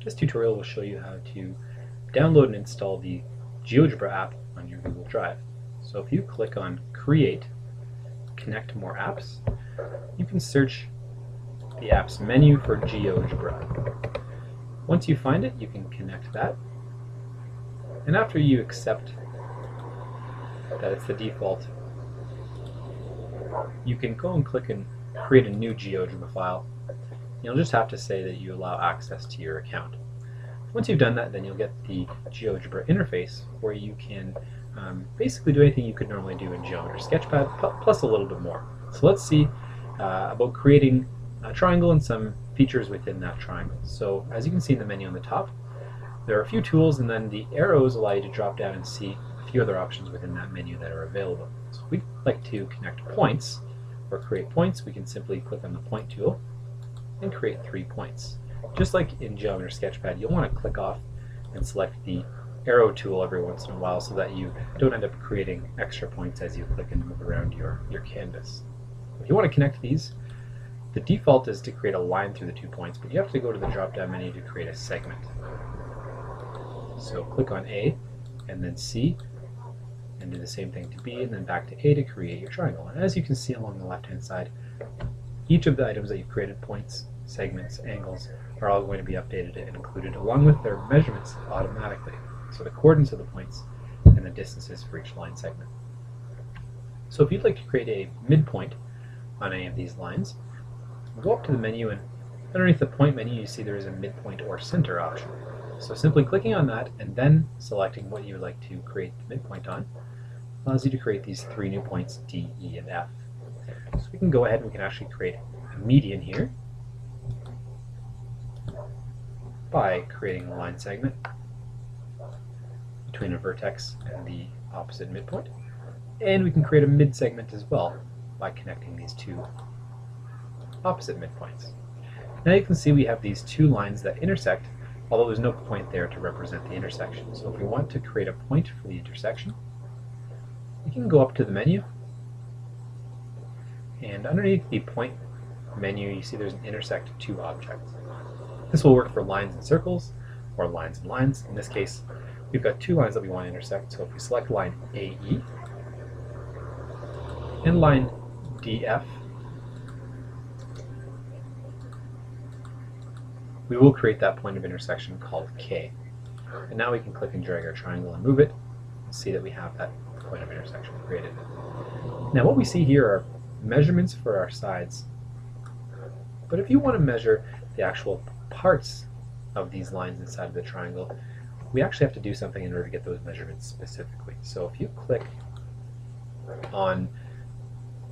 This tutorial will show you how to download and install the Geogebra app on your Google Drive. So if you click on Create, Connect More Apps, you can search the apps menu for Geogebra. Once you find it, you can connect that. And after you accept that it's the default, you can go and click and create a new Geogebra file. You'll just have to say that you allow access to your account. Once you've done that, then you'll get the Geogebra interface where you can basically do anything you could normally do in Geometry Sketchpad, plus a little bit more. So let's see about creating a triangle and some features within that triangle. So as you can see in the menu on the top, there are a few tools, and then the arrows allow you to drop down and see a few other options within that menu that are available. So if we'd like to connect points or create points, we can simply click on the point tool and create 3 points. Just like in Geometry Sketchpad, you'll want to click off and select the arrow tool every once in a while so that you don't end up creating extra points as you click and move around your canvas. If you want to connect these, the default is to create a line through the 2 points, but you have to go to the drop-down menu to create a segment. So click on A and then C and do the same thing to B and then back to A to create your triangle. And as you can see along the left-hand side, each of the items that you've created, points, segments, angles, are all going to be updated and included along with their measurements automatically. So the coordinates of the points and the distances for each line segment. So if you'd like to create a midpoint on any of these lines, go up to the menu, and underneath the point menu you see there is a midpoint or center option. So simply clicking on that and then selecting what you would like to create the midpoint on allows you to create these 3 new points, D, E, and F. So we can go ahead and we can actually create a median here by creating a line segment between a vertex and the opposite midpoint. And we can create a mid segment as well by connecting these 2 opposite midpoints. Now you can see we have these 2 lines that intersect, although there's no point there to represent the intersection. So if we want to create a point for the intersection, we can go up to the menu, and underneath the point menu you see there's an intersect 2 objects. This will work for lines and circles, or lines and lines. In this case, we've got 2 lines that we want to intersect, so if we select line AE and line DF, we will create that point of intersection called K. And now we can click and drag our triangle and move it, and see that we have that point of intersection created. Now what we see here are measurements for our sides, but if you want to measure the actual parts of these lines inside of the triangle, we actually have to do something in order to get those measurements specifically. So if you click on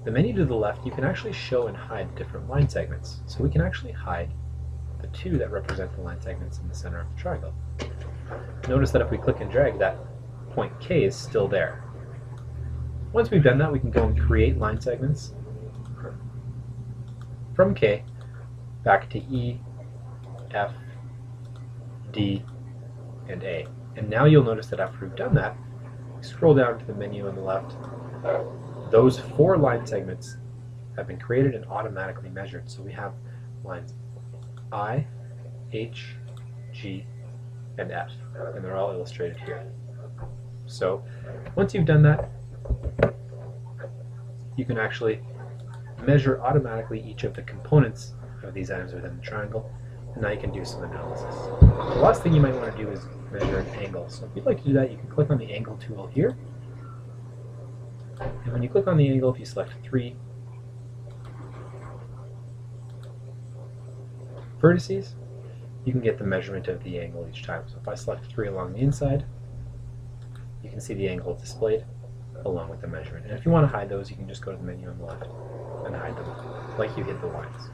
the menu to the left, you can actually show and hide different line segments. So we can actually hide the 2 that represent the line segments in the center of the triangle. Notice that if we click and drag, that point K is still there. Once we've done that, we can go and create line segments from K back to E, F, D, and A. And now you'll notice that after we've done that, scroll down to the menu on the left, those 4 line segments have been created and automatically measured. So we have lines I, H, G, and F, and they're all illustrated here. So once you've done that, you can actually measure automatically each of the components of these items within the triangle, and now you can do some analysis. The last thing you might want to do is measure an angle. So if you'd like to do that, you can click on the angle tool here, and when you click on the angle, if you select 3 vertices, you can get the measurement of the angle each time. So if I select 3 along the inside, you can see the angle displayed along with the measurement. And if you want to hide those, you can just go to the menu on the left and hide them like you hid the lines.